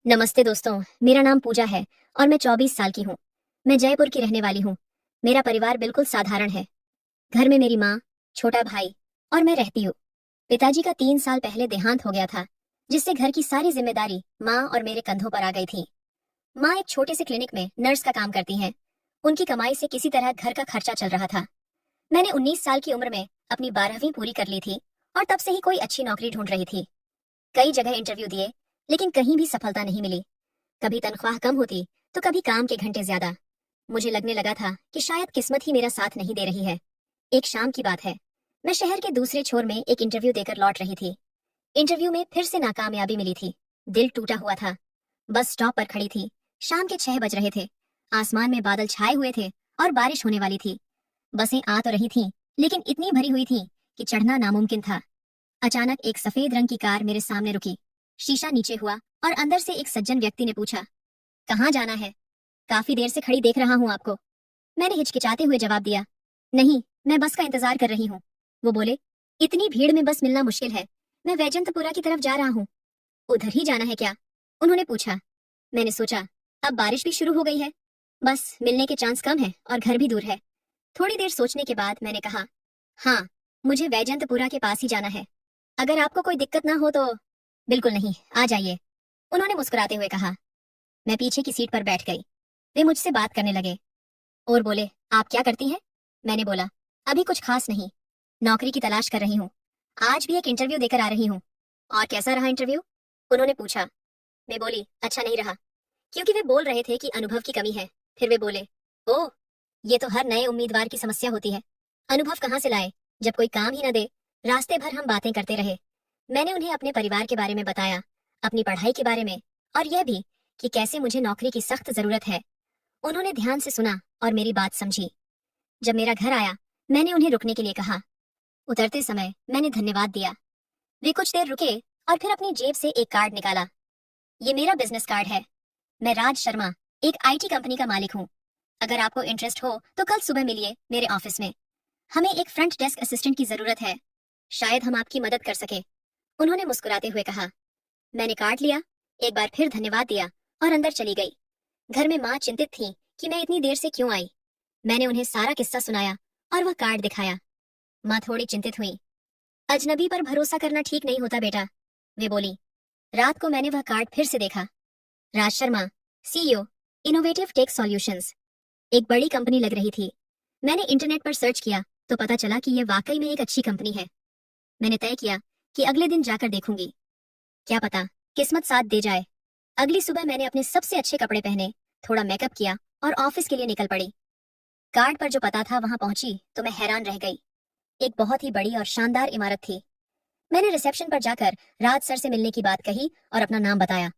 नमस्ते दोस्तों, मेरा नाम पूजा है और मैं 24 साल की हूँ। मैं जयपुर की रहने वाली हूँ। मेरा परिवार बिल्कुल साधारण है। घर में मेरी माँ, छोटा भाई और मैं रहती हूँ। पिताजी का 3 साल पहले देहांत हो गया था, जिससे घर की सारी जिम्मेदारी माँ और मेरे कंधों पर आ गई थी। माँ एक छोटे से क्लिनिक में नर्स का काम करती हैं। उनकी कमाई से किसी तरह घर का खर्चा चल रहा था। मैंने 19 साल की उम्र में अपनी 12वीं पूरी कर ली थी और तब से ही कोई अच्छी नौकरी ढूंढ रही थी। कई जगह इंटरव्यू दिए, लेकिन कहीं भी सफलता नहीं मिली। कभी तनख्वाह कम होती तो कभी काम के घंटे ज्यादा। मुझे लगने लगा था कि शायद किस्मत ही मेरा साथ नहीं दे रही है। एक शाम की बात है। मैं शहर के दूसरे छोर में एक इंटरव्यू देकर लौट रही थी। इंटरव्यू में फिर से नाकामयाबी मिली थी। दिल टूटा हुआ था। बस स्टॉप पर खड़ी थी। शाम के 6 बज रहे थे। आसमान में बादल छाए हुए थे और बारिश होने वाली थी। बसें आ तो रही थीं, लेकिन इतनी भरी हुई थी कि चढ़ना नामुमकिन था। अचानक एक सफेद रंग की कार मेरे सामने रुकी। शीशा नीचे हुआ और अंदर से एक सज्जन व्यक्ति ने पूछा, कहाँ जाना है? काफी देर से खड़ी देख रहा हूँ आपको। मैंने हिचकिचाते हुए जवाब दिया, नहीं, मैं बस का इंतजार कर रही हूँ। वो बोले, इतनी भीड़ में बस मिलना मुश्किल है। मैं वैजंतपुरा की तरफ जा रहा हूँ। उधर ही जाना है क्या? उन्होंने पूछा। मैंने सोचा, अब बारिश भी शुरू हो गई है। बस मिलने के चांस कम है और घर भी दूर है। थोड़ी देर सोचने के बाद मैंने कहा, हाँ, मुझे वैजंतपुरा के पास ही जाना है। अगर आपको कोई दिक्कत ना हो तो। बिल्कुल नहीं, आ जाइए, उन्होंने मुस्कुराते हुए कहा। मैं पीछे की सीट पर बैठ गई। वे मुझसे बात करने लगे और बोले, आप क्या करती हैं? मैंने बोला, अभी कुछ खास नहीं, नौकरी की तलाश कर रही हूँ। आज भी एक इंटरव्यू देकर आ रही हूँ। और कैसा रहा इंटरव्यू? उन्होंने पूछा। मैं बोली, अच्छा नहीं रहा। क्योंकि वे बोल रहे थे कि अनुभव की कमी है। फिर वे बोले, ओह, ये तो हर नए उम्मीदवार की समस्या होती है। अनुभव कहाँ से लाए, जब कोई काम ही न दे। रास्ते भर हम बातें करते रहे। मैंने उन्हें अपने परिवार के बारे में बताया, अपनी पढ़ाई के बारे में, और यह भी कि कैसे मुझे नौकरी की सख्त जरूरत है। उन्होंने ध्यान से सुना और मेरी बात समझी। जब मेरा घर आया, मैंने उन्हें रुकने के लिए कहा। उतरते समय मैंने धन्यवाद दिया। वे कुछ देर रुके और फिर अपनी जेब से एक कार्ड निकाला। ये मेरा बिजनेस कार्ड है। मैं राज शर्मा, एक आईटी कंपनी का मालिक हूँ। अगर आपको इंटरेस्ट हो तो कल सुबह मिलिए मेरे ऑफिस में। हमें एक फ्रंट डेस्क असिस्टेंट की जरूरत है। शायद हम आपकी मदद कर सके। उन्होंने मुस्कुराते हुए कहा। मैंने कार्ड लिया, एक बार फिर धन्यवाद दिया और अंदर चली गई। घर में माँ चिंतित थी कि मैं इतनी देर से क्यों आई। मैंने उन्हें सारा किस्सा सुनाया और वह कार्ड दिखाया। माँ थोड़ी चिंतित हुई। अजनबी पर भरोसा करना ठीक नहीं होता बेटा, वे बोली। रात को मैंने वह कार्ड फिर से देखा। Raj Sharma, CEO, innovative tech solutions. एक बड़ी कंपनी लग रही थी। मैंने इंटरनेट पर सर्च किया तो पता चला कि यह वाकई में एक अच्छी कंपनी है। मैंने तय किया कि अगले दिन जाकर देखूंगी। क्या पता किस्मत साथ दे जाए। अगली सुबह मैंने अपने सबसे अच्छे कपड़े पहने, थोड़ा मेकअप किया और ऑफिस के लिए निकल पड़ी। कार्ड पर जो पता था वहां पहुंची तो मैं हैरान रह गई। एक बहुत ही बड़ी और शानदार इमारत थी। मैंने रिसेप्शन पर जाकर राज सर से मिलने की बात कही और अपना नाम बताया।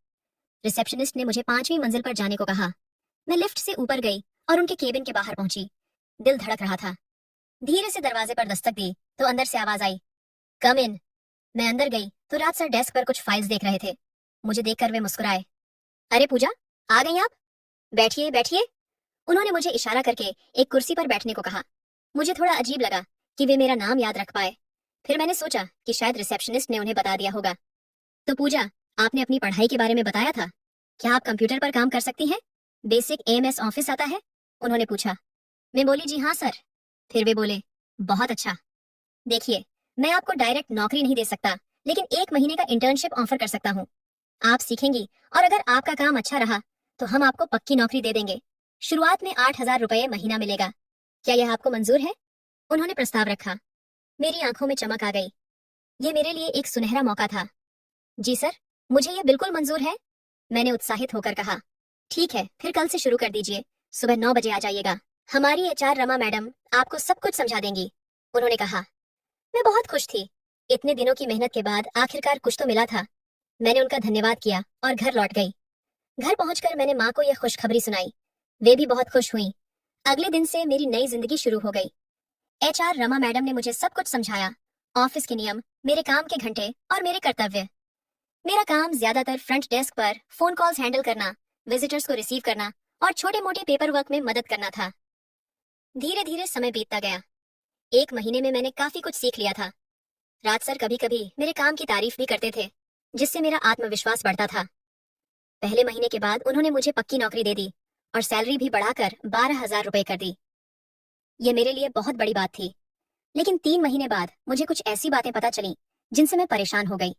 रिसेप्शनिस्ट ने मुझे 5वीं मंजिल पर जाने को कहा। मैं लिफ्ट से ऊपर गई और उनके केबिन के बाहर पहुंची। दिल धड़क रहा था। धीरे से दरवाजे पर दस्तक दी तो अंदर से आवाज आई, कम इन। मैं अंदर गई तो राज सर डेस्क पर कुछ फाइल्स देख रहे थे। मुझे देखकर वे मुस्कुराए। अरे पूजा, आ गई आप? बैठिए बैठिए। उन्होंने मुझे इशारा करके एक कुर्सी पर बैठने को कहा। मुझे थोड़ा अजीब लगा कि वे मेरा नाम याद रख पाए। फिर मैंने सोचा कि शायद रिसेप्शनिस्ट ने उन्हें बता दिया होगा। तो पूजा, आपने अपनी पढ़ाई के बारे में बताया था। क्या आप कंप्यूटर पर काम कर सकती हैं? बेसिक एएमएस ऑफिस आता है? उन्होंने पूछा। मैं बोली, जी हाँ सर। फिर वे बोले, बहुत अच्छा। देखिए, मैं आपको डायरेक्ट नौकरी नहीं दे सकता, लेकिन 1 महीने का इंटर्नशिप ऑफर कर सकता हूँ। आप सीखेंगी और अगर आपका काम अच्छा रहा तो हम आपको पक्की नौकरी दे देंगे। शुरुआत में 8,000 रुपये महीना मिलेगा। क्या यह आपको मंजूर है? उन्होंने प्रस्ताव रखा। मेरी आंखों में चमक आ गई। यह मेरे लिए एक सुनहरा मौका था। जी सर, मुझे यह बिल्कुल मंजूर है, मैंने उत्साहित होकर कहा। ठीक है, फिर कल से शुरू कर दीजिए। सुबह 9 बजे आ जाइएगा। हमारी एचआर रमा मैडम आपको सब कुछ समझा देंगी, उन्होंने कहा। मैं बहुत खुश थी। इतने दिनों की मेहनत के बाद आखिरकार कुछ तो मिला था। मैंने उनका धन्यवाद किया और घर लौट गई। घर पहुंचकर मैंने माँ को यह खुशखबरी सुनाई। वे भी बहुत खुश हुईं। अगले दिन से मेरी नई जिंदगी शुरू हो गई। एचआर रमा मैडम ने मुझे सब कुछ समझाया। ऑफिस के नियम, मेरे काम के घंटे और मेरे कर्तव्य। मेरा काम ज्यादातर फ्रंट डेस्क पर फोन कॉल्स हैंडल करना, विजिटर्स को रिसीव करना और छोटे मोटे पेपर वर्क में मदद करना था। धीरे धीरे समय बीतता गया। 1 महीने में मैंने काफी कुछ सीख लिया था। राज सर कभी कभी मेरे काम की तारीफ भी करते थे, जिससे मेरा आत्मविश्वास बढ़ता था। पहले महीने के बाद उन्होंने मुझे पक्की नौकरी दे दी और सैलरी भी बढ़ाकर 12,000 रुपए कर दी। ये मेरे लिए बहुत बड़ी बात थी। लेकिन 3 महीने बाद मुझे कुछ ऐसी बातें पता चली जिनसे मैं परेशान हो गई।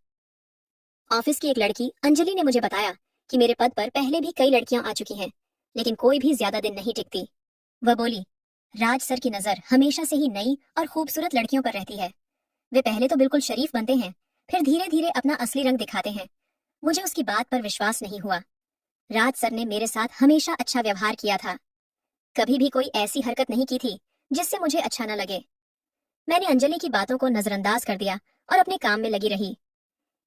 ऑफिस की एक लड़की अंजलि ने मुझे बताया कि मेरे पद पर पहले भी कई लड़कियां आ चुकी हैं, लेकिन कोई भी ज्यादा दिन नहीं टिकती। वह बोली, राज सर की नजर हमेशा से ही नई और खूबसूरत लड़कियों पर रहती है। वे पहले तो बिल्कुल शरीफ बनते हैं, फिर धीरे धीरे अपना असली रंग दिखाते हैं। मुझे उसकी बात पर विश्वास नहीं हुआ। राज सर ने मेरे साथ हमेशा अच्छा व्यवहार किया था। कभी भी कोई ऐसी हरकत नहीं की थी जिससे मुझे अच्छा न लगे। मैंने अंजलि की बातों को नजरअंदाज कर दिया और अपने काम में लगी रही।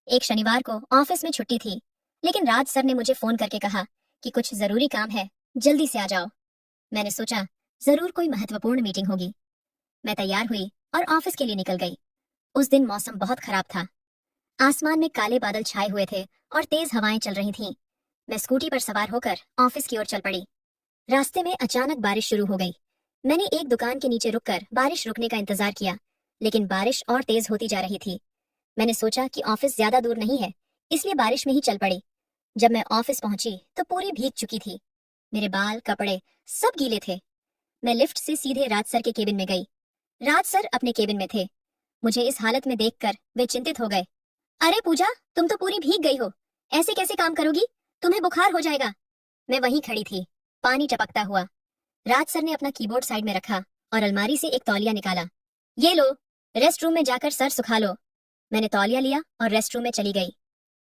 एक शनिवार को ऑफिस में छुट्टी थी, लेकिन राज सर ने मुझे फोन करके कहा कि कुछ जरूरी काम है, जल्दी से आ जाओ। मैंने सोचा जरूर कोई महत्वपूर्ण मीटिंग होगी। मैं तैयार हुई और ऑफिस के लिए निकल गई। उस दिन मौसम बहुत खराब था। आसमान में काले बादल छाए हुए थे और तेज हवाएं चल रही थीं। मैं स्कूटी पर सवार होकर ऑफिस की ओर चल पड़ी। रास्ते में अचानक बारिश शुरू हो गई। मैंने एक दुकान के नीचे रुककर बारिश रुकने का इंतजार किया, लेकिन बारिश और तेज होती जा रही थी। मैंने सोचा कि ऑफिस ज्यादा दूर नहीं है, इसलिए बारिश में ही चल पड़ी। जब मैं ऑफिस पहुंची तो पूरी भीग चुकी थी। मेरे बाल, कपड़े सब गीले थे। मैं लिफ्ट से सीधे राज सर के केबिन में गई। राज सर अपने केबिन में थे। मुझे इस हालत में देखकर वे चिंतित हो गए। अरे पूजा, तुम तो पूरी भीग गई हो, ऐसे कैसे काम करोगी? तुम्हें बुखार हो जाएगा। मैं वहीं खड़ी थी, पानी टपकता हुआ। राज सर ने अपना कीबोर्ड साइड में रखा और अलमारी से एक तौलिया निकाला। ये लो, रेस्ट रूम में जाकर सर सुखा लो। मैंने तौलिया लिया और रेस्ट रूम में चली गई।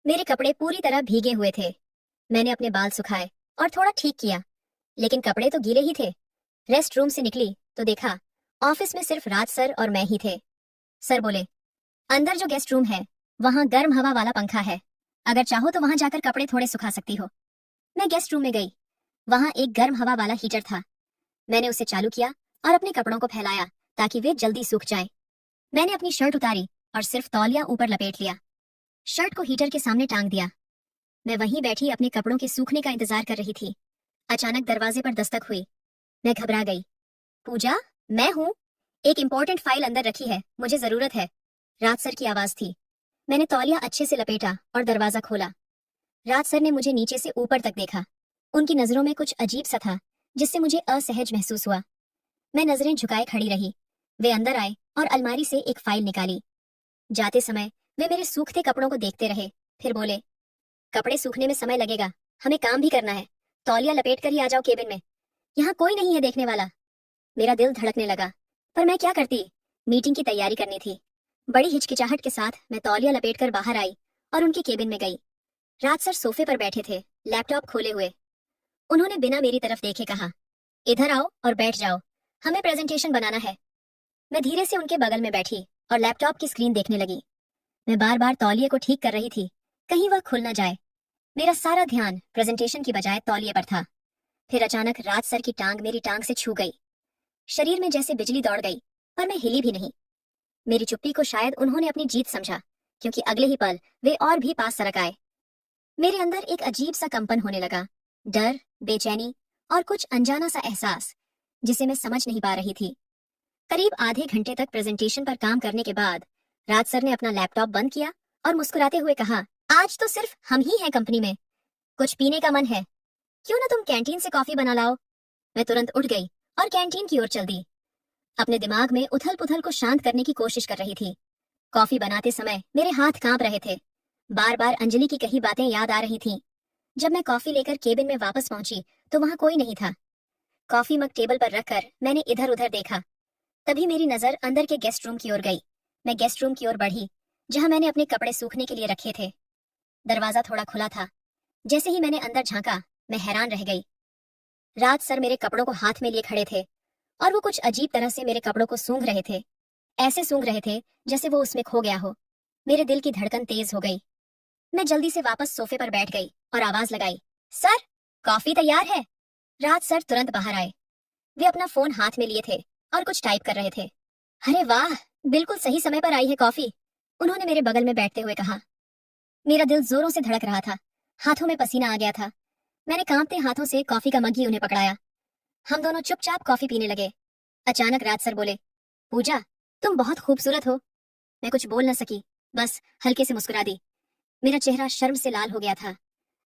मेरे कपड़े पूरी तरह भीगे हुए थे। मैंने अपने बाल सुखाए और थोड़ा ठीक किया, लेकिन कपड़े तो गीले ही थे। रेस्ट रूम से निकली तो देखा ऑफिस में सिर्फ राज सर और मैं ही थे। सर बोले, अंदर जो गेस्ट रूम है वहां गर्म हवा वाला पंखा है, अगर चाहो तो वहां जाकर कपड़े थोड़े सुखा सकती हो। मैं गेस्ट रूम में गई। वहां एक गर्म हवा वाला हीटर था। मैंने उसे चालू किया और अपने कपड़ों को फैलाया ताकि वे जल्दी सूख जाएं। मैंने अपनी शर्ट उतारी और सिर्फ तौलिया ऊपर लपेट लिया। शर्ट को हीटर के सामने टांग दिया। मैं वहीं बैठी अपने कपड़ों के सूखने का इंतजार कर रही थी। अचानक दरवाजे पर दस्तक हुई। मैं घबरा गई। पूजा, मैं हूँ। एक इम्पोर्टेंट फाइल अंदर रखी है, मुझे जरूरत है। राज सर की आवाज थी। मैंने तौलिया अच्छे से लपेटा और दरवाजा खोला। राज सर ने मुझे नीचे से ऊपर तक देखा। उनकी नजरों में कुछ अजीब सा था जिससे मुझे असहज महसूस हुआ। मैं नजरें झुकाए खड़ी रही। वे अंदर आए और अलमारी से एक फाइल निकाली। जाते समय वे मेरे सूखते कपड़ों को देखते रहे, फिर बोले, कपड़े सूखने में समय लगेगा, हमें काम भी करना है। तौलिया लपेट कर ही आ जाओ केबिन में, यहाँ कोई नहीं है देखने वाला। मेरा दिल धड़कने लगा, पर मैं क्या करती? मीटिंग की तैयारी करनी थी। बड़ी हिचकिचाहट के साथ मैं तौलिया लपेटकर बाहर आई और उनके केबिन में गई। राज सर सोफे पर बैठे थे, लैपटॉप खोले हुए। उन्होंने बिना मेरी तरफ देखे कहा, इधर आओ और बैठ जाओ, हमें प्रेजेंटेशन बनाना है। मैं धीरे से उनके बगल में बैठी और लैपटॉप की स्क्रीन देखने लगी। मैं बार बार तौलिए को ठीक कर रही थी, कहीं वह खुल न जाए। मेरा सारा ध्यान प्रेजेंटेशन की बजाय तौलिए पर था। फिर अचानक राज सर की टांग मेरी टांग से छू गई। शरीर में जैसे बिजली दौड़ गई, पर मैं हिली भी नहीं। मेरी चुप्पी को शायद उन्होंने अपनी जीत समझा, क्योंकि अगले ही पल वे और भी पास सरक आए। मेरे अंदर एक अजीब सा कंपन होने लगा, डर, बेचैनी और कुछ अनजाना सा एहसास जिसे मैं समझ नहीं पा रही थी। करीब आधे घंटे तक प्रेजेंटेशन पर काम करने के बाद राज सर ने अपना लैपटॉप बंद किया और मुस्कुराते हुए कहा, आज तो सिर्फ हम ही हैं कंपनी में। कुछ पीने का मन है? क्यों ना तुम कैंटीन से कॉफी बना लाओ। मैं तुरंत उठ गई और कैंटीन की ओर चल दी। अपने दिमाग में उथल पुथल को शांत करने की कोशिश कर रही थी। कॉफी बनाते समय मेरे हाथ कांप रहे थे। बार बार अंजलि की कही बातें याद आ रही थीं। जब मैं कॉफी लेकर केबिन में वापस पहुंची तो वहां कोई नहीं था। कॉफी मग टेबल पर रखकर मैंने इधर उधर देखा। तभी मेरी नजर अंदर के गेस्ट रूम की ओर गई। मैं गेस्ट रूम की ओर बढ़ी, जहां मैंने अपने कपड़े सूखने के लिए रखे थे। दरवाजा थोड़ा खुला था। जैसे ही मैंने अंदर झांका, मैं हैरान रह गई। राज सर मेरे कपड़ों को हाथ में लिए खड़े थे और वो कुछ अजीब तरह से मेरे कपड़ों को सूंघ रहे थे। ऐसे सूंघ रहे थे जैसे वो उसमें खो गया हो। मेरे दिल की धड़कन तेज हो गई। मैं जल्दी से वापस सोफे पर बैठ गई और आवाज लगाई, सर, कॉफी तैयार है। राज सर तुरंत बाहर आए। वे अपना फोन हाथ में लिए थे और कुछ टाइप कर रहे थे। अरे वाह, बिल्कुल सही समय पर आई है कॉफी, उन्होंने मेरे बगल में बैठते हुए कहा। मेरा दिल जोरों से धड़क रहा था, हाथों में पसीना आ गया था। मैंने कांपते हाथों से कॉफी का मग ही उन्हें पकड़ाया। हम दोनों चुपचाप कॉफी पीने लगे। अचानक राज सर बोले, पूजा, तुम बहुत खूबसूरत हो। मैं कुछ बोल न सकी, बस हल्के से मुस्कुरा दी। मेरा चेहरा शर्म से लाल हो गया था।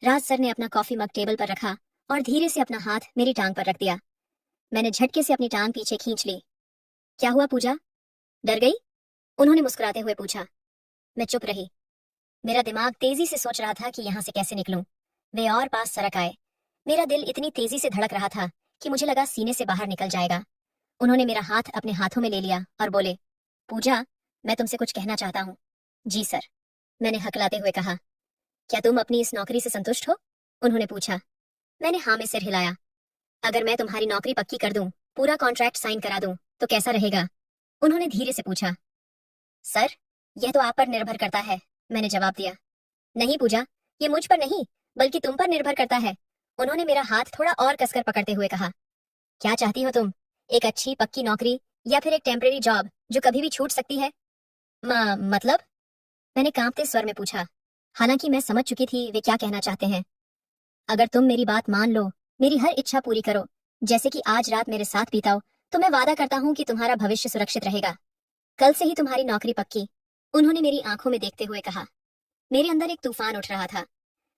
राज सर ने अपना कॉफी मग टेबल पर रखा और धीरे से अपना हाथ मेरी टांग पर रख दिया। मैंने झटके से अपनी टांग पीछे खींच ली। क्या हुआ पूजा, डर गई? उन्होंने मुस्कुराते हुए पूछा। मैं चुप रही। मेरा दिमाग तेजी से सोच रहा था कि यहाँ से कैसे निकलूं। वे और पास सरक आए। मेरा दिल इतनी तेजी से धड़क रहा था कि मुझे लगा सीने से बाहर निकल जाएगा। उन्होंने मेरा हाथ अपने हाथों में ले लिया और बोले, पूजा, मैं तुमसे कुछ कहना चाहता हूँ। जी सर, मैंने हकलाते हुए कहा। क्या तुम अपनी इस नौकरी से संतुष्ट हो? उन्होंने पूछा। मैंने हाँ में सिर हिलाया। अगर मैं तुम्हारी नौकरी पक्की कर दूं, पूरा कॉन्ट्रैक्ट साइन करा दूं, तो कैसा रहेगा? उन्होंने धीरे से पूछा। सर, यह तो आप पर निर्भर करता है, मैंने जवाब दिया। नहीं पूजा, ये मुझ पर नहीं बल्कि तुम पर निर्भर करता है। उन्होंने मेरा हाथ थोड़ा और कसकर पकड़ते हुए कहा। क्या चाहती हो तुम? एक अच्छी पक्की नौकरी या फिर एक टेम्परेरी जॉब जो कभी भी छूट सकती है? मतलब? मैंने कांपते स्वर में पूछा। हालांकि मैं समझ चुकी थी वे क्या कहना चाहते हैं। अगर तुम मेरी बात मान लो, मेरी हर इच्छा पूरी करो, जैसे कि आज रात मेरे साथ बिताओ, तो मैं वादा करता हूँ कि तुम्हारा भविष्य सुरक्षित रहेगा। कल से ही तुम्हारी नौकरी पक्की, उन्होंने मेरी आंखों में देखते हुए कहा। मेरे अंदर एक तूफान उठ रहा था।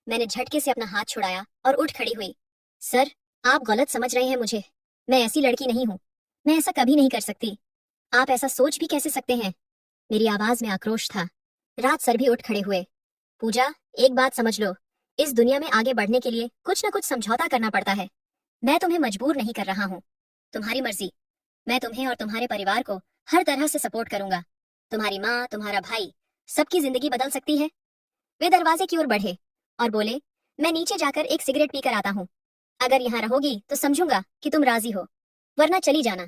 मैंने झटके से अपना हाथ छुड़ाया और उठ खड़ी हुई। सर, आप गलत समझ रहे हैं मुझे। मैं ऐसी लड़की नहीं हूँ। मैं ऐसा कभी नहीं कर सकती। आप ऐसा सोच भी कैसे सकते हैं? मेरी आवाज में आक्रोश था। राज सर भी उठ खड़े हुए। पूजा, एक बात समझ लो, इस दुनिया में आगे बढ़ने के लिए कुछ न कुछ समझौता करना पड़ता है। मैं तुम्हें मजबूर नहीं कर रहा हूँ। तुम्हारी मर्जी। मैं तुम्हें और तुम्हारे परिवार को हर तरह से सपोर्ट करूंगा। तुम्हारी माँ, तुम्हारा भाई, सबकी जिंदगी बदल सकती है। वे दरवाजे की ओर बढ़े और बोले, मैं नीचे जाकर एक सिगरेट पीकर आता हूँ। अगर यहाँ रहोगी तो समझूंगा कि तुम राजी हो, वरना चली जाना।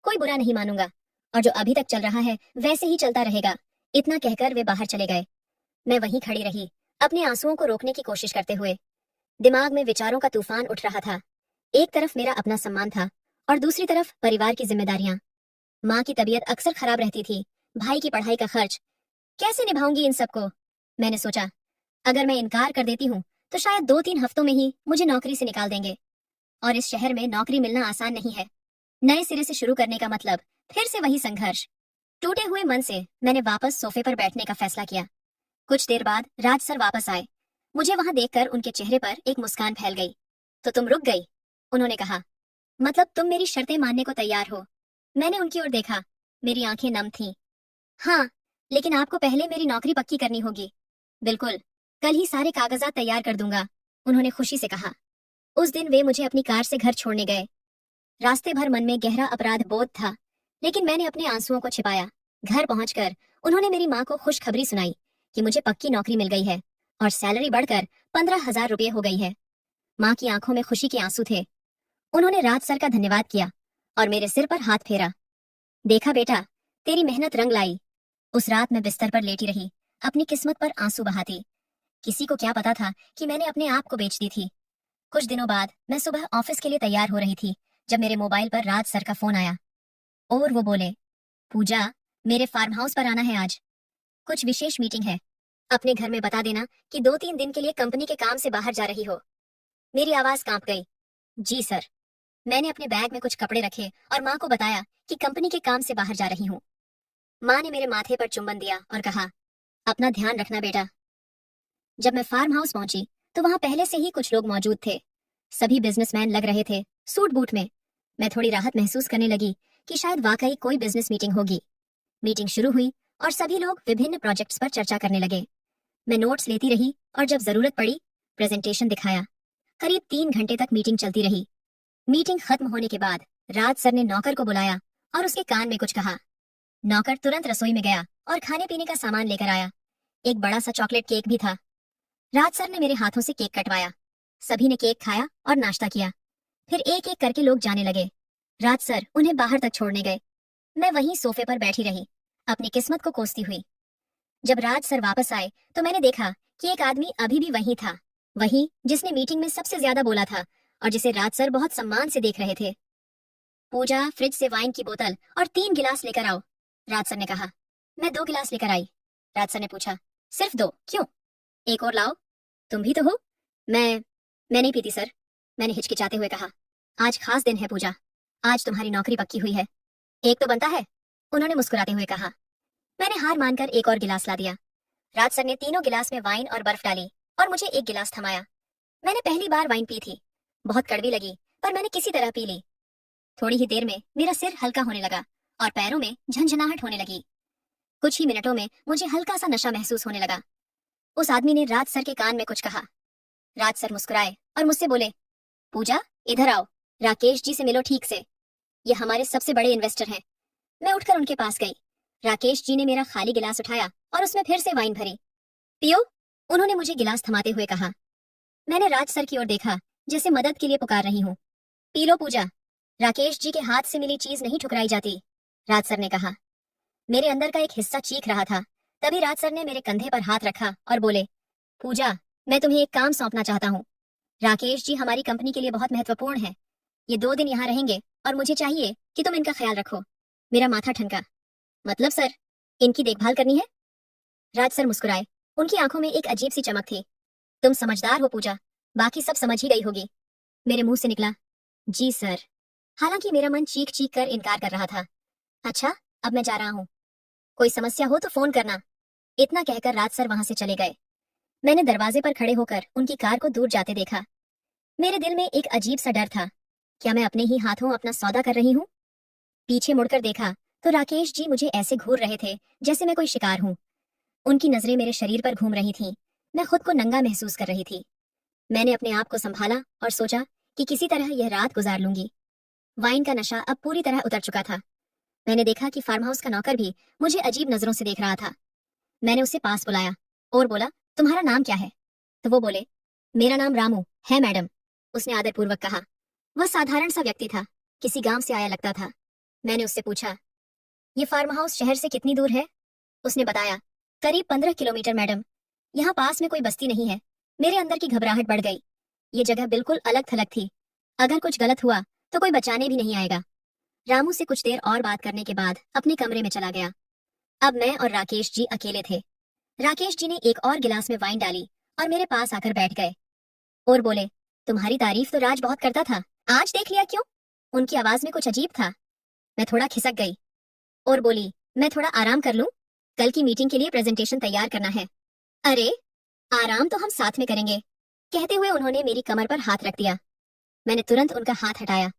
कोई बुरा नहीं मानूंगा, और जो अभी तक चल रहा है वैसे ही चलता रहेगा। इतना कहकर वे बाहर चले गए। मैं वहीं खड़ी रही, अपने आंसुओं को रोकने की कोशिश करते हुए। दिमाग में विचारों का तूफान उठ रहा था। एक तरफ मेरा अपना सम्मान था और दूसरी तरफ परिवार की जिम्मेदारियां। माँ की तबीयत अक्सर खराब रहती थी, भाई की पढ़ाई का खर्च। कैसे निभाऊंगी इन सबको? मैंने सोचा, अगर मैं इनकार कर देती हूँ तो शायद 2-3 हफ्तों में ही मुझे नौकरी से निकाल देंगे। और इस शहर में नौकरी मिलना आसान नहीं है। नए सिरे से शुरू करने का मतलब फिर से वही संघर्ष। टूटे हुए मन से मैंने वापस सोफे पर बैठने का फैसला किया। कुछ देर बाद राज सर वापस आए। मुझे वहां देखकर उनके चेहरे पर एक मुस्कान फैल गई। तो तुम रुक गई? उन्होंने कहा। मतलब तुम मेरी शर्तें मानने को तैयार हो? मैंने उनकी ओर देखा। मेरी आंखें नम थीं। हाँ, लेकिन आपको पहले मेरी नौकरी पक्की करनी होगी। बिल्कुल, कल ही सारे कागजात तैयार कर दूंगा, उन्होंने खुशी से कहा। उस दिन वे मुझे अपनी कार से घर छोड़ने गए। रास्ते भर मन में गहरा अपराध बोध था, लेकिन मैंने अपने आंसुओं को छिपाया। घर पहुंचकर उन्होंने मेरी माँ को खुशखबरी सुनाई कि मुझे पक्की नौकरी मिल गई है और सैलरी बढ़कर 15,000 रुपये हो गई है। माँ की आंखों में खुशी के आंसू थे। उन्होंने राज सर का धन्यवाद किया और मेरे सिर पर हाथ फेरा। देखा बेटा, तेरी मेहनत रंग लाई। उस रात मैं बिस्तर पर लेटी रही, अपनी किस्मत पर आंसू बहाती। किसी को क्या पता था कि मैंने अपने आप को बेच दी थी। कुछ दिनों बाद मैं सुबह ऑफिस के लिए तैयार हो रही थी जब मेरे मोबाइल पर राज सर का फोन आया और वो बोले, पूजा, मेरे फार्म हाउस पर आना है आज। कुछ विशेष मीटिंग है। अपने घर में बता देना कि 2-3 दिन के लिए कंपनी के काम से बाहर जा रही हो। मेरी आवाज कांप गई। जी सर। मैंने अपने बैग में कुछ कपड़े रखे और माँ को बताया कि कंपनी के काम से बाहर जा रही हूँ। माँ ने मेरे माथे पर चुंबन दिया और कहा, अपना ध्यान रखना बेटा। जब मैं फार्म हाउस पहुंची तो वहां पहले से ही कुछ लोग मौजूद थे। सभी बिजनेसमैन लग रहे थे, सूट बूट में। मैं थोड़ी राहत महसूस करने लगी कि शायद वाकई कोई बिजनेस मीटिंग होगी। मीटिंग शुरू हुई और सभी लोग विभिन्न प्रोजेक्ट्स पर चर्चा करने लगे। मैं नोट्स लेती रही और जब जरूरत पड़ी प्रेजेंटेशन दिखाया। करीब 3 घंटे तक मीटिंग चलती रही। मीटिंग खत्म होने के बाद राज सर ने नौकर को बुलाया और उसके कान में कुछ कहा। नौकर तुरंत रसोई में गया और खाने पीने का सामान लेकर आया। एक बड़ा सा चॉकलेट केक भी था। राज सर ने मेरे हाथों से केक कटवाया। सभी ने केक खाया और नाश्ता किया। फिर एक एक करके लोग जाने लगे। राज सर उन्हें बाहर तक छोड़ने गए। मैं वहीं सोफे पर बैठी रही, अपनी किस्मत को कोसती हुई। जब राज सर वापस आए तो मैंने देखा कि एक आदमी अभी भी वहीं था, वही जिसने मीटिंग में सबसे ज्यादा बोला था और जिसे राज सर बहुत सम्मान से देख रहे थे। पूजा, फ्रिज से वाइन की बोतल और 3 गिलास लेकर आओ, राज सर ने कहा। मैं 2 गिलास लेकर आई। राज सर ने पूछा, सिर्फ 2 क्यों? एक और लाओ, तुम भी तो हो। मैं नहीं पीती सर, मैंने हिचकिचाते हुए कहा। आज खास दिन है पूजा, आज तुम्हारी नौकरी पक्की हुई है। एक तो बनता है, उन्होंने मुस्कुराते हुए कहा। मैंने हार मानकर एक और गिलास ला दिया। राज सर ने तीनों गिलास में वाइन और बर्फ डाली और मुझे एक गिलास थमाया। मैंने पहली बार वाइन पी थी। बहुत कड़वी लगी, पर मैंने किसी तरह पी ली। थोड़ी ही देर में मेरा सिर हल्का होने लगा और पैरों में झंझनाहट होने लगी। कुछ ही मिनटों में मुझे हल्का सा नशा महसूस होने लगा। उस आदमी ने राज सर के कान में कुछ कहा। राज सर मुस्कुराए और मुझसे बोले, पूजा, इधर आओ, राकेश जी से मिलो ठीक से। ये हमारे सबसे बड़े इन्वेस्टर हैं। मैं उठकर उनके पास गई। राकेश जी ने मेरा खाली गिलास उठाया और उसमें फिर से वाइन भरी। पियो, उन्होंने मुझे गिलास थमाते हुए कहा। मैंने राज सर की ओर देखा, जैसे मदद के लिए पुकार रही हूँ। पी लो पूजा, राकेश जी के हाथ से मिली चीज नहीं ठुकराई जाती, राज सर ने कहा। मेरे अंदर का एक हिस्सा चीख रहा था। तभी राज सर ने मेरे कंधे पर हाथ रखा और बोले, पूजा, मैं तुम्हें एक काम सौंपना चाहता हूँ। राकेश जी हमारी कंपनी के लिए बहुत महत्वपूर्ण है। ये 2 दिन यहाँ रहेंगे और मुझे चाहिए कि तुम इनका ख्याल रखो। मेरा माथा ठनका। मतलब सर, इनकी देखभाल करनी है? राज सर मुस्कुराए। उनकी आंखों में एक अजीब सी चमक थी। तुम समझदार हो पूजा, बाकी सब समझ ही गई होगी। मेरे मुंह से निकला, जी सर। हालांकि मेरा मन चीख चीख कर इनकार कर रहा था। अच्छा, अब मैं जा रहा हूँ, कोई समस्या हो तो फोन करना। इतना कहकर राज सर वहां से चले गए। मैंने दरवाजे पर खड़े होकर उनकी कार को दूर जाते देखा। मेरे दिल में एक अजीब सा डर था। क्या मैं अपने ही हाथों अपना सौदा कर रही हूँ? पीछे मुड़कर देखा तो राकेश जी मुझे ऐसे घूर रहे थे जैसे मैं कोई शिकार हूँ। उनकी नजरें मेरे शरीर पर घूम रही थीं। मैं खुद को नंगा महसूस कर रही थी। मैंने अपने आप को संभाला और सोचा कि किसी तरह यह रात गुजार लूंगी। वाइन का नशा अब पूरी तरह उतर चुका था। मैंने देखा कि फार्म हाउस का नौकर भी मुझे अजीब नजरों से देख रहा था। मैंने उसे पास बुलाया और बोला, तुम्हारा नाम क्या है? तो वो बोले, मेरा नाम रामू है मैडम, उसने आदरपूर्वक कहा। वह साधारण सा व्यक्ति था, किसी गांव से आया लगता था। मैंने उससे पूछा, ये फार्म हाउस शहर से कितनी दूर है? उसने बताया, करीब 15 किलोमीटर मैडम। यहाँ पास में कोई बस्ती नहीं है। मेरे अंदर की घबराहट बढ़ गई। ये जगह बिल्कुल अलग थलग थी। अगर कुछ गलत हुआ तो कोई बचाने भी नहीं आएगा। रामू से कुछ देर और बात करने के बाद अपने कमरे में चला गया। अब मैं और राकेश जी अकेले थे। राकेश जी ने एक और गिलास में वाइन डाली और मेरे पास आकर बैठ गए और बोले, तुम्हारी तारीफ तो राज बहुत करता था, आज देख लिया क्यों? उनकी आवाज में कुछ अजीब था। मैं थोड़ा खिसक गई और बोली, मैं थोड़ा आराम कर लूं, कल की मीटिंग के लिए प्रेजेंटेशन तैयार करना है। अरे, आराम तो हम साथ में करेंगे, कहते हुए उन्होंने मेरी कमर पर हाथ रख दिया। मैंने तुरंत उनका हाथ हटाया।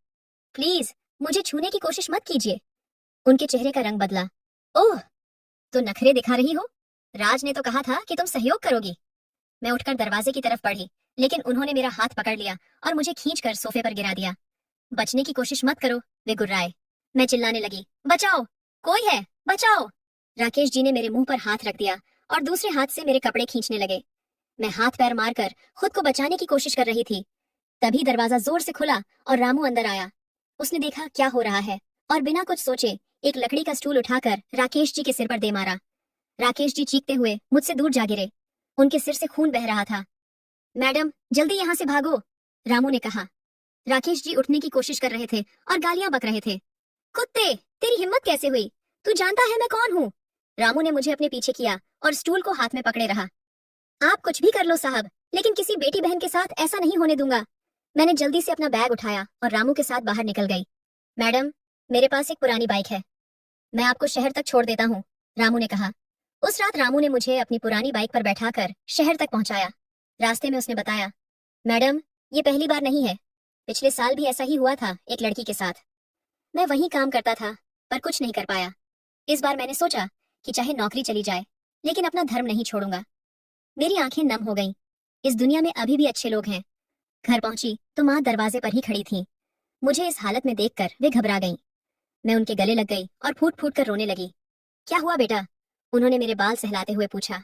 प्लीज, मुझे छूने की कोशिश मत कीजिए। उनके चेहरे का रंग बदला। ओह, तो नखरे दिखा रही हो? राज ने तो कहा था कि तुम सहयोग करोगी। मैं उठकर दरवाजे की तरफ बढ़ी, लेकिन उन्होंने मेरा हाथ पकड़ लिया और मुझे खींचकर सोफे पर गिरा दिया। बचने की कोशिश मत करो, वे गुर्राए। मैं चिल्लाने लगी, बचाओ, कोई है, बचाओ। राकेश जी ने मेरे मुंह पर हाथ रख दिया और दूसरे हाथ से मेरे कपड़े खींचने लगे। मैं हाथ पैर मारकर खुद को बचाने की कोशिश कर रही थी। तभी दरवाजा जोर से खुला और रामू अंदर आया। उसने देखा क्या हो रहा है और बिना कुछ सोचे एक लकड़ी का स्टूल उठाकर राकेश जी के सिर पर दे मारा। राकेश जी चीखते हुए मुझसे दूर जा गिरे। उनके सिर से खून बह रहा था। मैडम, जल्दी यहाँ से भागो, रामू ने कहा। राकेश जी उठने की कोशिश कर रहे थे और गालियां बक रहे थे। कुत्ते, तेरी हिम्मत कैसे हुई? तू जानता है मैं कौन हूँ? रामू ने मुझे अपने पीछे किया और स्टूल को हाथ में पकड़े रहा। आप कुछ भी कर लो साहब, लेकिन किसी बेटी बहन के साथ ऐसा नहीं होने दूंगा। मैंने जल्दी से अपना बैग उठाया और रामू के साथ बाहर निकल गई। मैडम, मेरे पास एक पुरानी बाइक है, मैं आपको शहर तक छोड़ देता हूँ, रामू ने कहा। उस रात रामू ने मुझे अपनी पुरानी बाइक पर बैठाकर शहर तक पहुंचाया। रास्ते में उसने बताया, मैडम, ये पहली बार नहीं है, पिछले साल भी ऐसा ही हुआ था एक लड़की के साथ। मैं वहीं काम करता था, पर कुछ नहीं कर पाया। इस बार मैंने सोचा कि चाहे नौकरी चली जाए, लेकिन अपना धर्म नहीं छोड़ूंगा। मेरी आंखें नम हो गईं। इस दुनिया में अभी भी अच्छे लोग हैं। घर पहुंची तो माँ दरवाजे पर ही खड़ी थी। मुझे इस हालत में देखकर वे घबरा गईं। मैं उनके गले लग गई और फूट फूट कर रोने लगी। क्या हुआ बेटा? उन्होंने मेरे बाल सहलाते हुए पूछा।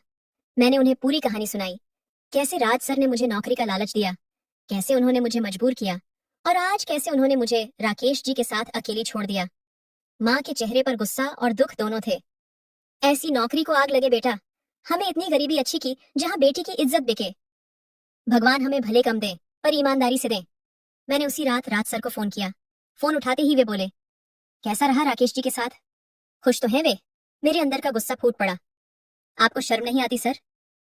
मैंने उन्हें पूरी कहानी सुनाई। कैसे राज सर ने मुझे नौकरी का लालच दिया, कैसे उन्होंने मुझे मजबूर किया और आज कैसे उन्होंने मुझे राकेश जी के साथ अकेली छोड़ दिया। माँ के चेहरे पर गुस्सा और दुख दोनों थे। ऐसी नौकरी को आग लगे बेटा, हमें इतनी गरीबी अच्छी की जहाँ बेटी की इज्जत बिके। भगवान हमें भले कम दे, पर ईमानदारी से दे। मैंने उसी रात राज सर को फोन किया। फोन उठाते ही वे बोले, कैसा रहा राकेश जी के साथ? खुश तो हैं वे? मेरे अंदर का गुस्सा फूट पड़ा। आपको शर्म नहीं आती सर?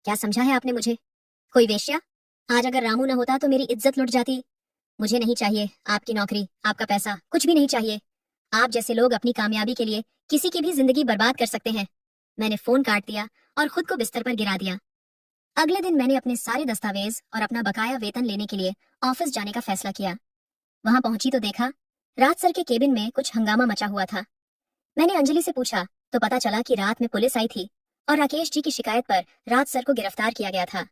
क्या समझा है आपने मुझे? कोई वेश्या? आज अगर रामू न होता तो मेरी इज्जत लुट जाती। मुझे नहीं चाहिए आपकी नौकरी, आपका पैसा, कुछ भी नहीं चाहिए। आप जैसे लोग अपनी कामयाबी के लिए किसी की भी जिंदगी बर्बाद कर सकते हैं। मैंने फोन काट दिया और खुद को बिस्तर पर गिरा दिया। अगले दिन मैंने अपने सारे दस्तावेज और अपना बकाया वेतन लेने के लिए ऑफिस जाने का फैसला किया। वहां पहुंची तो देखा राज सर के केबिन में कुछ हंगामा मचा हुआ था। मैंने अंजलि से पूछा तो पता चला कि रात में पुलिस आई थी और राकेश जी की शिकायत पर राज सर को गिरफ्तार किया गया था।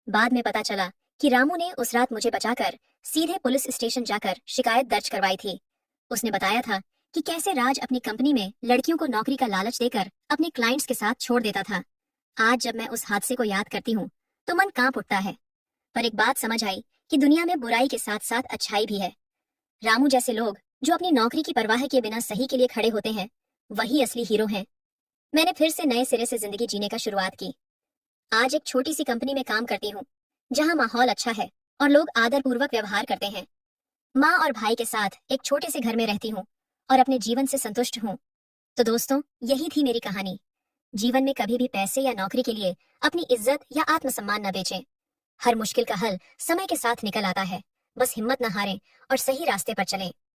बाद में पता चला कि रामू ने उस रात मुझे बचाकर सीधे पुलिस स्टेशन जाकर शिकायत दर्ज करवाई थी। उसने बताया था कि कैसे राज अपनी कंपनी में लड़कियों को नौकरी का लालच देकर अपने क्लाइंट्स के साथ छोड़ देता था। आज जब मैं उस हादसे को याद करती हूँ तो मन कांप उठता है। पर एक बात समझ आई कि दुनिया में बुराई के साथ साथ अच्छाई भी है। रामू जैसे लोग जो अपनी नौकरी की परवाह किए बिना सही के लिए खड़े होते हैं, वही असली हीरो हैं। मैंने फिर से नए सिरे से जिंदगी जीने का शुरुआत की। आज एक छोटी सी कंपनी में काम करती हूँ जहाँ माहौल अच्छा है और लोग आदरपूर्वक व्यवहार करते हैं। माँ और भाई के साथ एक छोटे से घर में रहती हूँ और अपने जीवन से संतुष्ट हूँ। तो दोस्तों, यही थी मेरी कहानी। जीवन में कभी भी पैसे या नौकरी के लिए अपनी इज्जत या आत्मसम्मान न बेचें। हर मुश्किल का हल समय के साथ निकल आता है। बस हिम्मत न हारें और सही रास्ते पर चलें।